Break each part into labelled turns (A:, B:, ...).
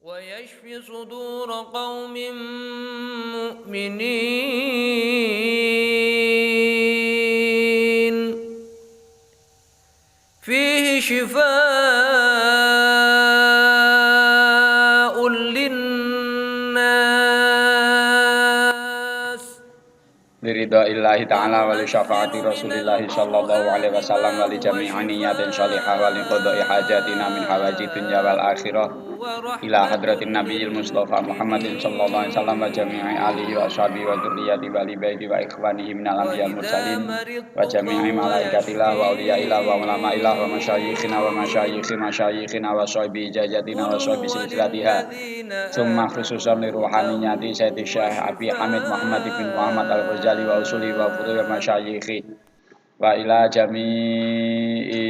A: ويشفي صدور قوم مؤمنين فيه شفاء للناس
B: Liridaillahi ta'ala wa li syafaati rasulillahi sallallahu alaihi wasallam wa li jami'i niyatin sholihah wa li qada'i hajatina min hawaji dunya wal akhirah ila hadratin nabiyil mustafa Muhammadin sallallahu alaihi wasallam wa jami'i alihi wa ashabihi wa dzurriyyati wa li baiti wa ikhwanihi minal anbiya'i mursalin wa jami'i malaikatillah wa awliyaillah wa ulama'illah wa masyayikhina wa masyayikhina wa sahbi ijazatina wa sahbi silsilatiha summa khususan li ruhaniyati Sayyidi Syekh Abi Hamid Muhammad bin Muhammad Al-Ghazali wa usuli wa furu wa masyayikhi wa ila jami'i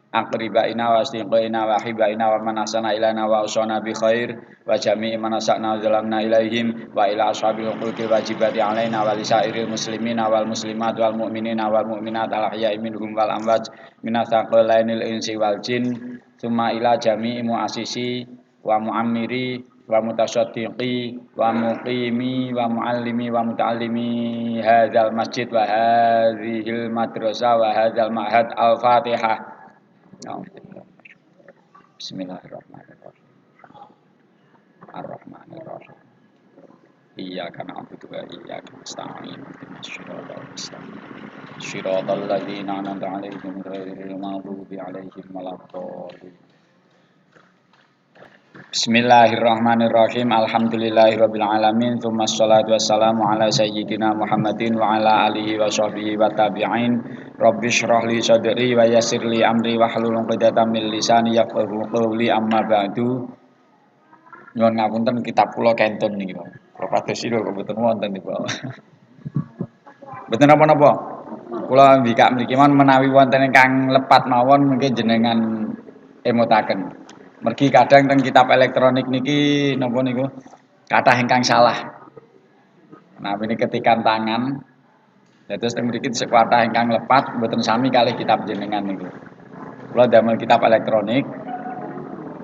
B: aqribaina wa asdiqaina wa hibaina wa manasana ilana wa usana bi khair wa jami'i manasana zalamna ilaihim wa ila ashabil huquqi wajibati alaina wa lisairil muslimina wal muslimat wal mu'minina wal mu'minat al ahya'i minhum wal amwat minathaqalainil insi wal jin summa ila jami'i muassisi wa muammiri wa mutasaddiqi wa muqimi wa muallimi wa muta'allimi hadzal masjid wa hadzihil madrasah wa hadzal ma'had al-Fatihah. Bismillahirrahmanirrahim. Ar-Rahmanirrahim. Iyyaka na'budu wa iyyaka nasta'in. Shiratal ladzina an'amta 'alaihim ghairil maghdubi 'alaihim waladdallin. Bismillahirrahmanirrahim. Alhamdulillahirabbil alamin. Tsummas shalatu wassalamu ala sayyidina Muhammadin wa ala alihi wa sahbihi wa tabi'in. Rabbi shrah li sadri wa yassir li amri wahlul 'uqdatam min lisani yafqahu qawli amma ba'du. Nyuwun ngapunten kitab kula kentun niki. Kula pados sira kok mboten wonten niku. Mboten napa-napa. Kula mbikak mriki menawi wonten ingkang lepat mawon mungkin jenengan emutaken. Mergi kadang teng kitab elektronik niki napa niku kathah ingkang salah. Nah, ini ketikan tangan. Terus teng mriki kathah ingkang lepat mboten sami kalih kitab jenengan niku. Kula damel kitab elektronik.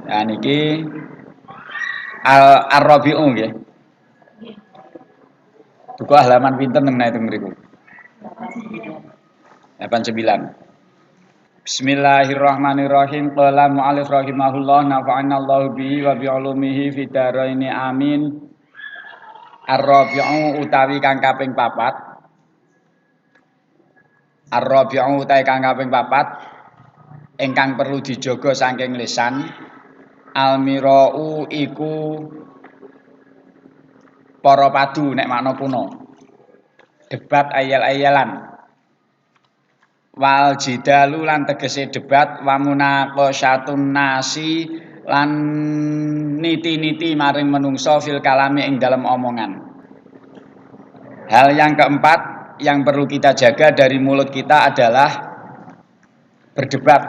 B: Nah niki Ar-Rabi'u nggih. Buku halaman pinten teng mriku? 89. Bismillahirrahmanirrahim. Qala mu'allif rahimahullah nafa'ana Allahu bihi wa bi ulumihi fid dharaini amin. Ar-Rabi'u utawi kang kaping 4. Ar-Rabi'u utawi kang kaping 4 ingkang perlu dijaga saking lisan. Al-mira'u iku para padu nek makna kuno. Debat ayal-ayalan. Wal jidalu lan tegese debat wa munaqasyatun nasi lan niti-niti maring menungso fil kalami ing dalam omongan. Hal yang keempat yang perlu kita jaga dari mulut kita adalah berdebat.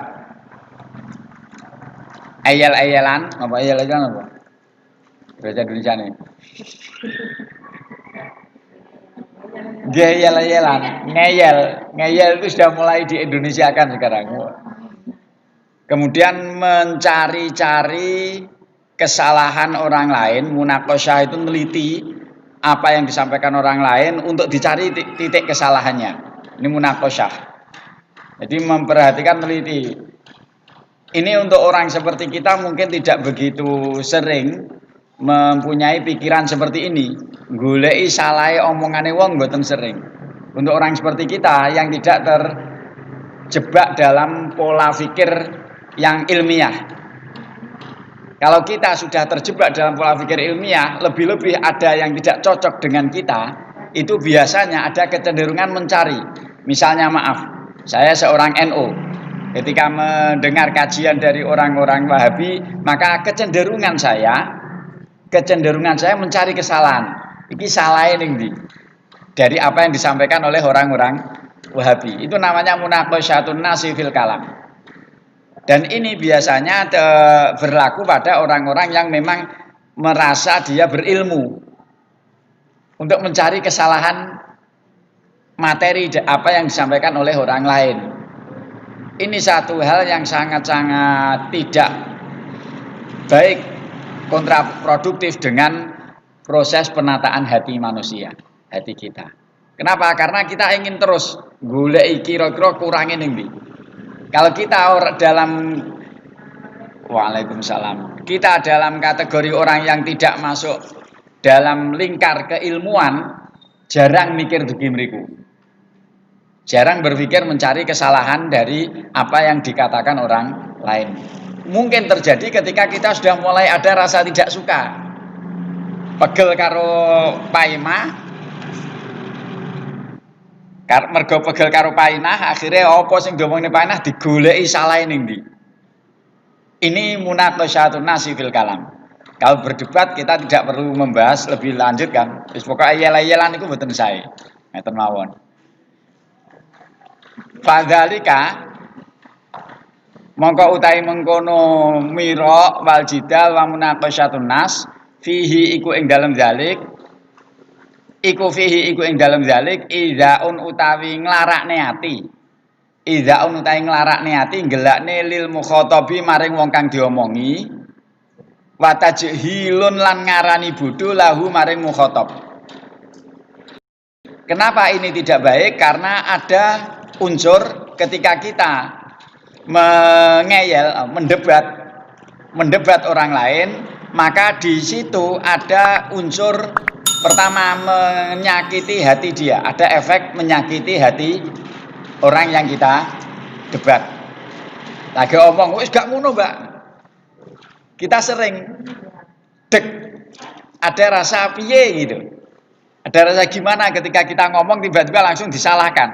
B: Ayal-ayalan, apa ayal-ayalan apa? Bahasa Indonesia nih. Ngeyel-yelan, ngeyel itu sudah mulai di Indonesia kan sekarang. Kemudian mencari-cari kesalahan orang lain, munaqasyah itu meliti apa yang disampaikan orang lain untuk dicari titik kesalahannya. Ini munaqasyah. Jadi memperhatikan, meliti. Ini untuk orang seperti kita mungkin tidak begitu sering mempunyai pikiran seperti ini. Goleki salahe omongane wong mboten sering. Untuk orang seperti kita yang tidak terjebak dalam pola pikir yang ilmiah. Kalau kita sudah terjebak dalam pola pikir ilmiah, lebih-lebih ada yang tidak cocok dengan kita, itu biasanya ada kecenderungan mencari. Misalnya maaf, saya seorang NU. Ketika mendengar kajian dari orang-orang Wahabi, maka kecenderungan saya mencari kesalahan. Iki salah ini dari apa yang disampaikan oleh orang-orang Wahabi. Itu namanya munaqasyatun nasi fil kalam. Dan ini biasanya berlaku pada orang-orang yang memang merasa dia berilmu untuk mencari kesalahan materi apa yang disampaikan oleh orang lain. Ini satu hal yang sangat-sangat tidak baik kontraproduktif dengan proses penataan hati manusia, hati kita. Kenapa? Karena kita ingin terus golek kira-kira kurangin ndi. Kalau kita dalam Waalaikumsalam. Kita dalam kategori orang yang tidak masuk dalam lingkar keilmuan, jarang mikir dugi mriku. Jarang berpikir mencari kesalahan dari apa yang dikatakan orang lain. Mungkin terjadi ketika kita sudah mulai ada rasa tidak suka. Pegel karo paimah, mergo pegel karo painah, akhirnya apa sing diomongne painah digoleki salahe ning ndi. Ini munaqasyatun nasi fil kalam. Kalau berdebat kita tidak perlu membahas lebih lanjut kan. Wis pokoke ayel-ayelan niku mboten sae. Ngeten mawon. Fadzalika mongko utahe mengkono mira wal jidal wa munaqasyatun nas fihi iku ing dalem zalik idzaun utawi nglarakne ati. Idzaun utawi nglarakne ati nggelakne lil mukhatabi maring wong kang diomongi wa tajhilun lan ngarani bodho lahu maring mukhatab. Kenapa ini tidak baik? Karena ada unsur ketika kita mengeyel, mendebat orang lain, maka di situ ada unsur pertama menyakiti hati dia, ada efek menyakiti hati orang yang kita debat. Lagi omong, wis gak ngono, Mbak. Kita sering dek ada rasa piye gitu. Ada rasa gimana ketika kita ngomong tiba-tiba langsung disalahkan.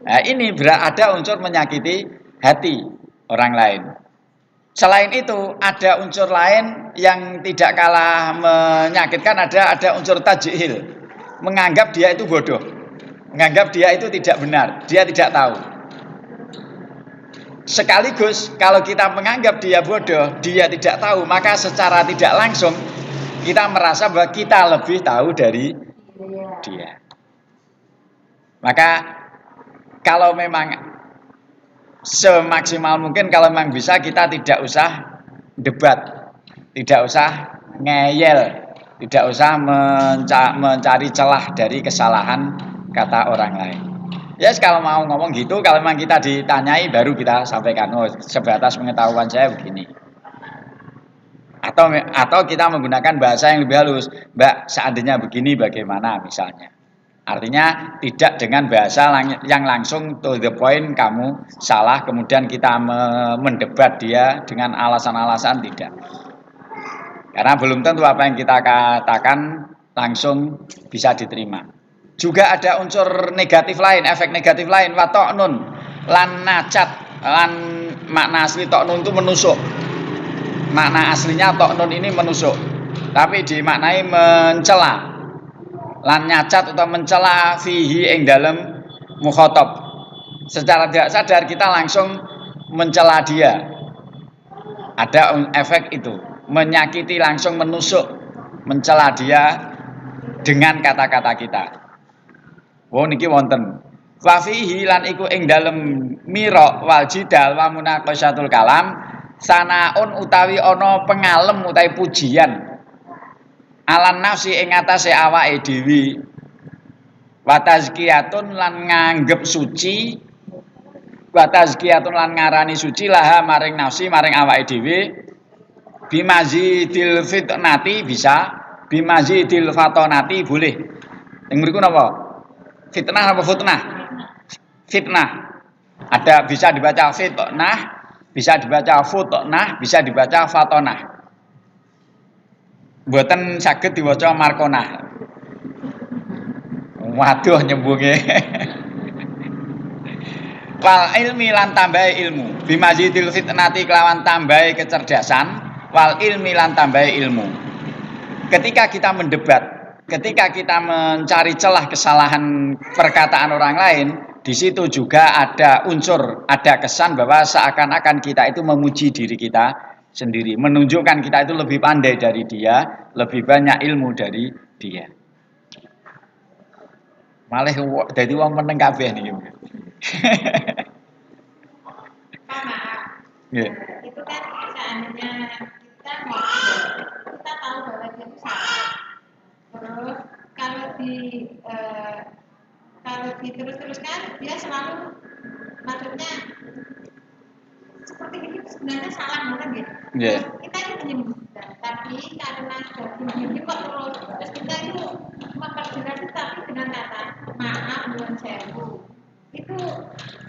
B: Nah, ini ada unsur menyakiti hati orang lain. Selain itu, ada unsur lain yang tidak kalah menyakitkan, ada unsur tajhil. Menganggap dia itu bodoh. Menganggap dia itu tidak benar, dia tidak tahu. Sekaligus kalau kita menganggap dia bodoh, dia tidak tahu, maka secara tidak langsung kita merasa bahwa kita lebih tahu dari dia. Maka kalau memang semaksimal mungkin kalau memang bisa kita tidak usah debat, tidak usah ngeyel, tidak usah mencari celah dari kesalahan kata orang lain. Ya yes, kalau mau ngomong gitu, kalau memang kita ditanyai baru kita sampaikan, oh sebatas pengetahuan saya begini. Atau kita menggunakan bahasa yang lebih halus, Mbak seandainya begini bagaimana misalnya. Artinya tidak dengan bahasa yang langsung to the point, kamu salah kemudian kita mendebat dia dengan alasan-alasan, tidak. Karena belum tentu apa yang kita katakan langsung bisa diterima. Juga ada unsur negatif lain, efek negatif lain, wa ta'nun lan nacat, lan makna asli ta'nun itu menusuk. Makna aslinya ta'nun ini menusuk, tapi dimaknai mencela. Lan nyacat atau mencela fihi ing dalem mukhatab. Secara tidak sadar kita langsung mencela dia. Ada efek itu, menyakiti, langsung menusuk, mencela dia dengan kata-kata kita. Oh niki wonten. Wa fihi lan iku ing dalem mira wal jidal wa munaqasyatul kalam sanaun utawi ana pengalem utawi pujian alan nafsi ing atase awake dhewe wa tazkiyatun lan nganggep suci wa tazkiyatun lan ngarani suci laha maring nafsi maring awake dhewe bimazidil fitnati bisa bimazidil fatonati boleh. Ing mriku napa? Fitnah apa futnah? Fitnah. Ada bisa dibaca fitnah, bisa dibaca futnah, bisa dibaca fatonah. Mboten saged diwaca markonah. Waduh nyembunge. Wal ilmi lan tambahi ilmu. Bimazidil fitnati kelawan tambahi kecerdasan, wal ilmi lan tambahi ilmu. Ketika kita mendebat, ketika kita mencari celah kesalahan perkataan orang lain, di situ juga ada unsur, ada kesan bahwa seakan-akan kita itu memuji diri kita sendiri, menunjukkan kita itu lebih pandai dari dia, lebih banyak ilmu dari dia. Malah dadi wong meneng kabeh niki.
C: Maaf. Yeah. Itu kan seandainya kita ngobrol, diterus-teruskan dia selalu maksudnya seperti ini sebenarnya salah banget ya.
B: Nggih.
C: Kita itu menyembuhkan, tapi karena gini kok terus kita itu memperjelas tapi dengan kata maaf nuwun sewu. Itu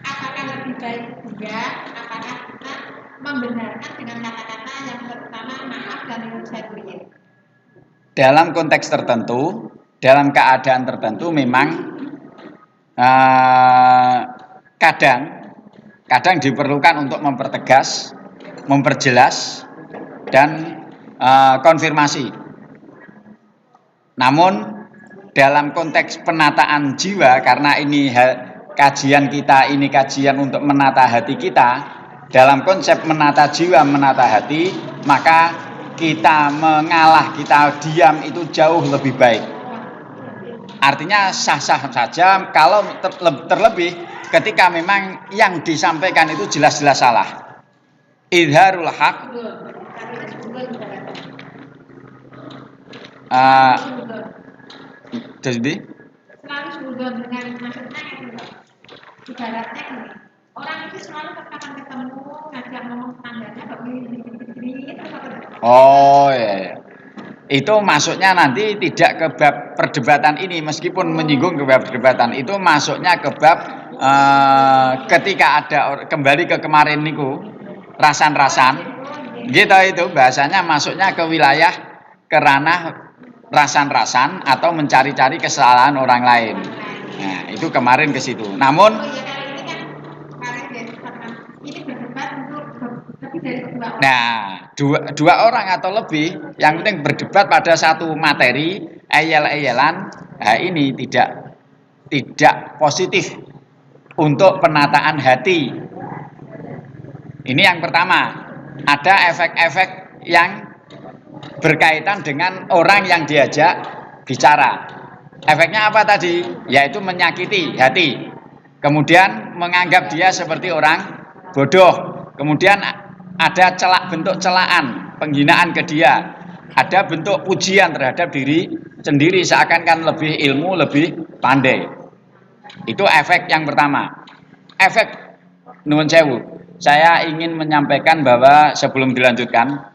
C: apakah lebih baik dia? Apakah kita membenarkan dengan kata-kata yang pertama maaf dan nuwun sewu ya?
B: Dalam konteks tertentu, dalam keadaan tertentu memang kadang diperlukan untuk mempertegas, memperjelas, dan konfirmasi. Namun dalam konteks penataan jiwa, karena ini kajian kita, ini kajian untuk menata hati kita, dalam konsep menata jiwa, menata hati, maka kita mengalah, kita diam itu jauh lebih baik. Artinya sah-sah saja kalau terlebih ketika memang yang disampaikan itu jelas-jelas salah. Idharul haq. Jadi
C: selalu sudon dengan maksudnya ibaratnya ini orang itu selalu kapan ketemu ngajak ngomong tangganya begini terus apa?
B: Oh ya. Itu masuknya nanti tidak ke bab perdebatan ini, meskipun menyinggung ke bab perdebatan, itu masuknya ke bab ketika ada kembali ke kemarin niku rasan-rasan gitu, itu bahasanya masuknya ke wilayah ke ranah rasan-rasan atau mencari-cari kesalahan orang lain. Nah, itu kemarin ke situ. Namun dua orang atau lebih, yang penting berdebat pada satu materi, eyel-eyelan, nah ini tidak positif untuk penataan hati. Ini yang pertama. Ada efek-efek yang berkaitan dengan orang yang diajak bicara. Efeknya apa tadi? Yaitu menyakiti hati. Kemudian menganggap dia seperti orang bodoh. Kemudian ada bentuk celaan, penghinaan ke dia. Ada bentuk pujian terhadap diri sendiri, seakan-akan lebih ilmu, lebih pandai. Itu efek yang pertama. Efek nuwun sewu. Saya ingin menyampaikan bahwa sebelum dilanjutkan,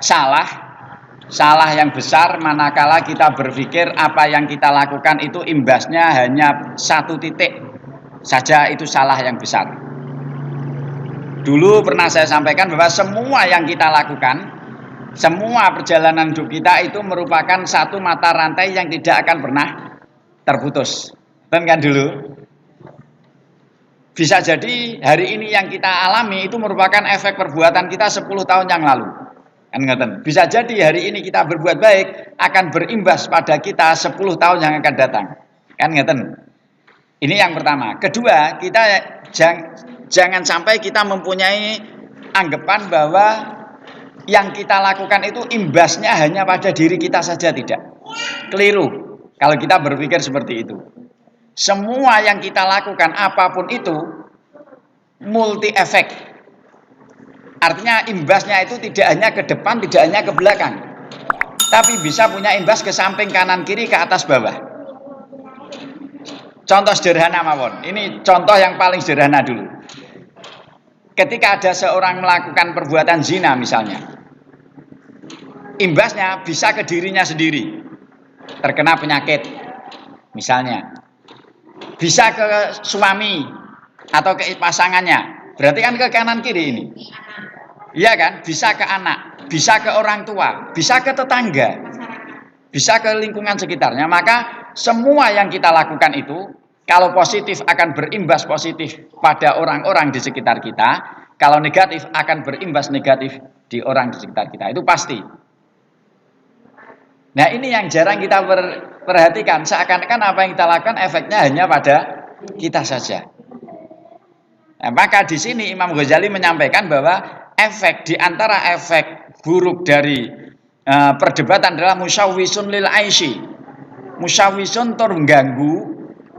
B: salah yang besar manakala kita berpikir apa yang kita lakukan itu imbasnya hanya satu titik saja, itu salah yang besar. Dulu pernah saya sampaikan bahwa semua yang kita lakukan, semua perjalanan hidup kita itu merupakan satu mata rantai yang tidak akan pernah terputus. Kan dulu? Bisa jadi hari ini yang kita alami itu merupakan efek perbuatan kita 10 tahun yang lalu. Kan ngeten. Bisa jadi hari ini kita berbuat baik akan berimbas pada kita 10 tahun yang akan datang. Kan ngeten. Ini yang pertama. Kedua, kita jangan sampai kita mempunyai anggapan bahwa yang kita lakukan itu imbasnya hanya pada diri kita saja, tidak. Keliru kalau kita berpikir seperti itu. Semua yang kita lakukan apapun itu multi efek. Artinya imbasnya itu tidak hanya ke depan, tidak hanya ke belakang, tapi bisa punya imbas ke samping, kanan, kiri, ke atas, bawah. Contoh sederhana mawon. Ini contoh yang paling sederhana dulu. Ketika ada seorang melakukan perbuatan zina misalnya, imbasnya bisa ke dirinya sendiri, terkena penyakit misalnya. Bisa ke suami atau ke pasangannya, berarti kan ke kanan kiri ini. Iya kan? Bisa ke anak, bisa ke orang tua, bisa ke tetangga, bisa ke lingkungan sekitarnya. Maka semua yang kita lakukan itu kalau positif akan berimbas positif pada orang-orang di sekitar kita, kalau negatif akan berimbas negatif di orang di sekitar kita. Itu pasti. Nah, ini yang jarang kita perhatikan, seakan-akan apa yang kita lakukan efeknya hanya pada kita saja. Nah, maka di sini Imam Ghazali menyampaikan bahwa efek di antara efek buruk dari perdebatan adalah musyawisun lil aisy. Musyawisun tur ganggu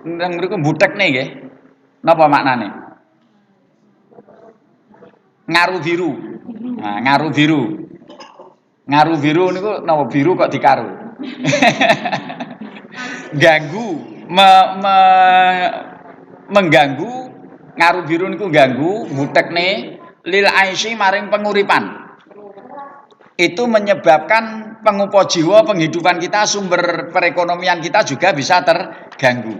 B: nang mriku butek nggih. Napa maknane? Ngaru biru. Nah, ngaru biru. Ngaru biru niku napa biru kok dikaru. Ganggu, mengganggu ngaru biru niku ganggu butekne lil aisy maring penguripan. Itu menyebabkan pengupo jiwa penghidupan kita, sumber perekonomian kita juga bisa terganggu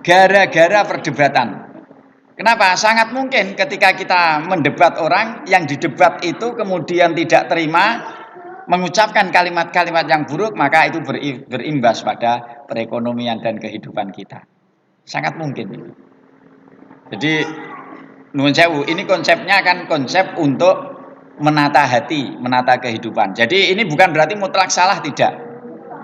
B: gara-gara perdebatan. Kenapa? Sangat mungkin ketika kita mendebat orang yang didebat itu kemudian tidak terima, mengucapkan kalimat-kalimat yang buruk, maka itu berimbas pada perekonomian dan kehidupan kita. Sangat mungkin. Jadi nuwun sewu, ini konsepnya kan konsep untuk menata hati, menata kehidupan. Jadi ini bukan berarti mutlak salah, tidak.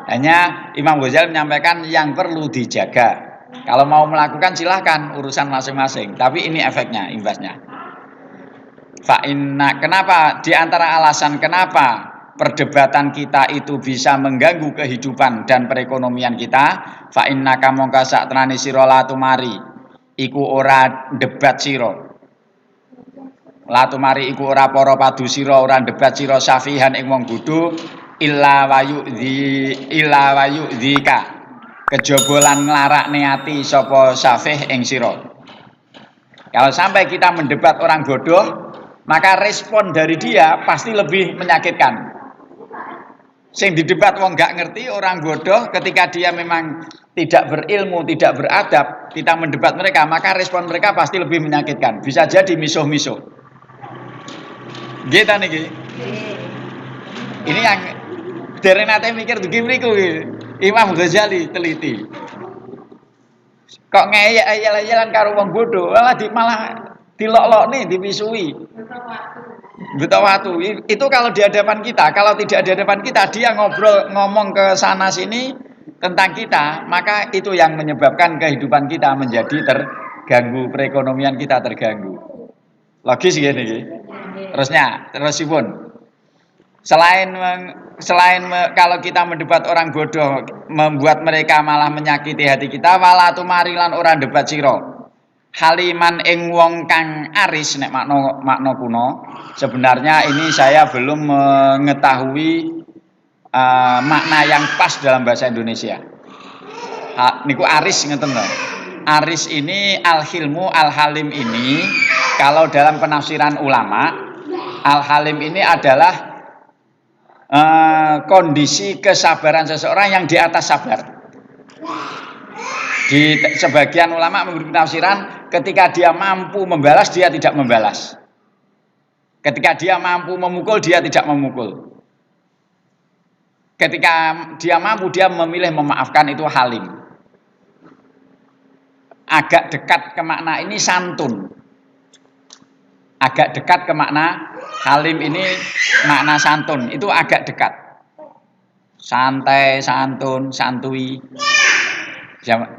B: Hanya Imam Ghazali menyampaikan yang perlu dijaga. Kalau mau melakukan silahkan, urusan masing-masing. Tapi ini efeknya, imbasnya. Kenapa? Di antara alasan kenapa perdebatan kita itu bisa mengganggu kehidupan dan perekonomian kita, fa innaka mongka saktenane sira latumari iku ora debat sira. Latumari iku ora para padu sira, ora debat sira safihan ing wong bodho illa wayu dzika. Kejaba lan nglarakne ati sapa safih ing sira. Kalau sampai kita mendebat orang bodoh, maka respon dari dia pasti lebih menyakitkan. Sing didebat wong gak ngerti, orang bodoh, ketika dia memang tidak berilmu, tidak beradab, kita mendebat mereka, maka respon mereka pasti lebih menyakitkan. Bisa jadi misuh-misuh. Gitu niki. Ini yang dereng nate mikir dugi mriku Imam Ghazali teliti. Kok ngeyel-eyelan karo wong bodoh, malah dilok-lokne, dipisui. Butuh waktu. Itu kalau di hadapan kita, kalau tidak di hadapan kita, dia ngomong ke sana sini tentang kita, maka itu yang menyebabkan kehidupan kita menjadi terganggu, perekonomian kita terganggu. Logis gini. Terusipun. Selain kalau kita mendebat orang bodoh membuat mereka malah menyakiti hati kita, wala tumarilan orang debat sira. Haliman ing wong kang aris nek makna kuno. Sebenarnya ini saya belum mengetahui makna yang pas dalam bahasa Indonesia. Niku aris ngeten lho. Aris ini al-hilmu, al-halim ini kalau dalam penafsiran ulama, al-halim ini adalah kondisi kesabaran seseorang yang di atas sabar. Di sebagian ulama memberi penafsiran ketika dia mampu membalas, dia tidak membalas. Ketika dia mampu memukul, dia tidak memukul. Ketika dia mampu, dia memilih memaafkan, itu halim. Agak dekat ke makna ini santun. Agak dekat ke makna halim ini makna santun, itu agak dekat. Santai, santun, santui.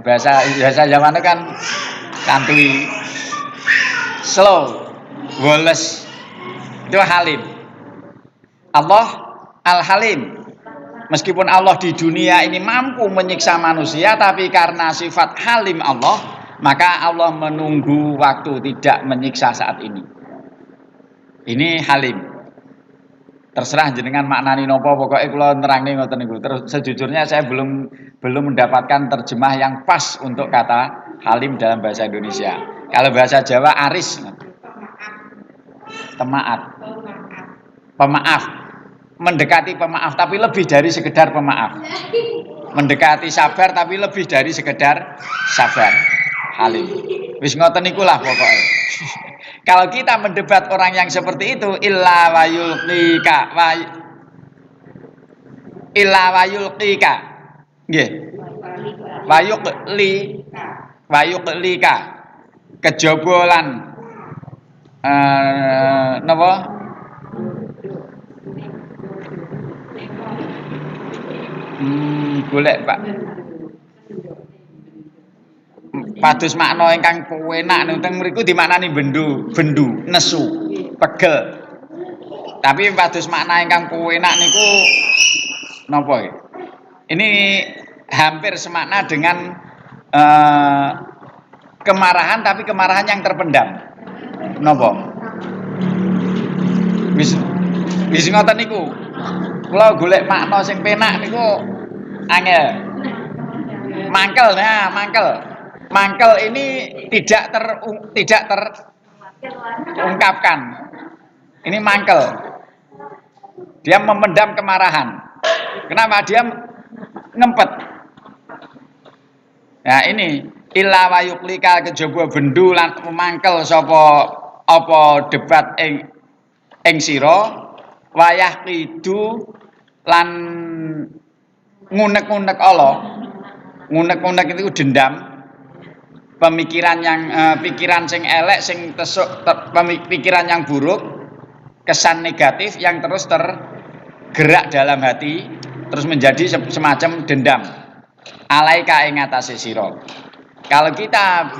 B: Bahasa zaman itu kan santui. Slow, woles. Itu halim. Allah al-halim. Meskipun Allah di dunia ini mampu menyiksa manusia, tapi karena sifat halim Allah, maka Allah menunggu waktu tidak menyiksa saat ini. Ini halim. Terserah jenengan maknani napa, pokoknya kula nerangne ngoten niku. Terus sejujurnya saya belum mendapatkan terjemah yang pas untuk kata halim dalam bahasa Indonesia. Kalau bahasa Jawa aris. Pemaaf. Mendekati pemaaf tapi lebih dari sekedar pemaaf. Mendekati sabar tapi lebih dari sekedar sabar. Halim. Wis ngoten niku lah pokoknya. Kalau kita mendebat orang yang seperti itu, illa wayulqika. Nggih. Wayuqlika. Kejobolan napa? Golek Pak. Padus makna ingkang penak nenteng mriku dimaknani bendu, nesu, pegel. Tapi padus makna ingkang penak niku napa? Ini hampir semakna dengan kemarahan, tapi kemarahan yang terpendam. Napa? Wis ngoten niku. Kula golek makna sing penak niku angel. Mangkel, nah mangkel. Mangkel ini tidak terungkapkan. Ini mangkel. Dia memendam kemarahan. Kenapa? Dia ngempet. Nah ini illa wa yuklika kejaba bendu lan mangkel sapa apa debat ing sira wayah kidu lan ngunek-ngunek Allah. Ngunek-ngunek itu dendam. Pemikiran yang pikiran sing elek sing pikiran yang buruk, kesan negatif yang terus tergerak dalam hati terus menjadi semacam dendam. Alaika ing atase sira. Kalau kita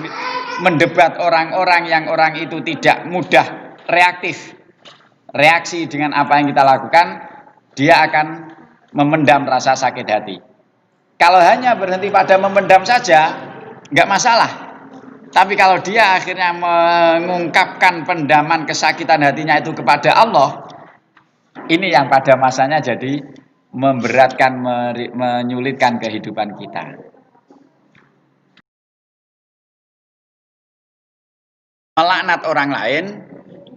B: mendebat orang-orang yang orang itu tidak mudah reaksi dengan apa yang kita lakukan, dia akan memendam rasa sakit hati. Kalau hanya berhenti pada memendam saja, nggak masalah. Tapi kalau dia akhirnya mengungkapkan pendaman kesakitan hatinya itu kepada Allah, ini yang pada masanya jadi memberatkan, menyulitkan kehidupan kita. Melaknat orang lain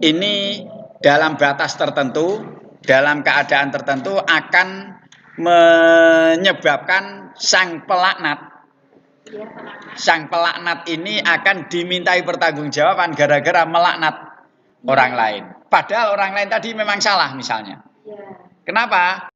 B: ini dalam batas tertentu, dalam keadaan tertentu akan menyebabkan sang pelaknat ini akan dimintai pertanggungjawaban gara-gara melaknat orang lain. Padahal orang lain tadi memang salah misalnya. Kenapa?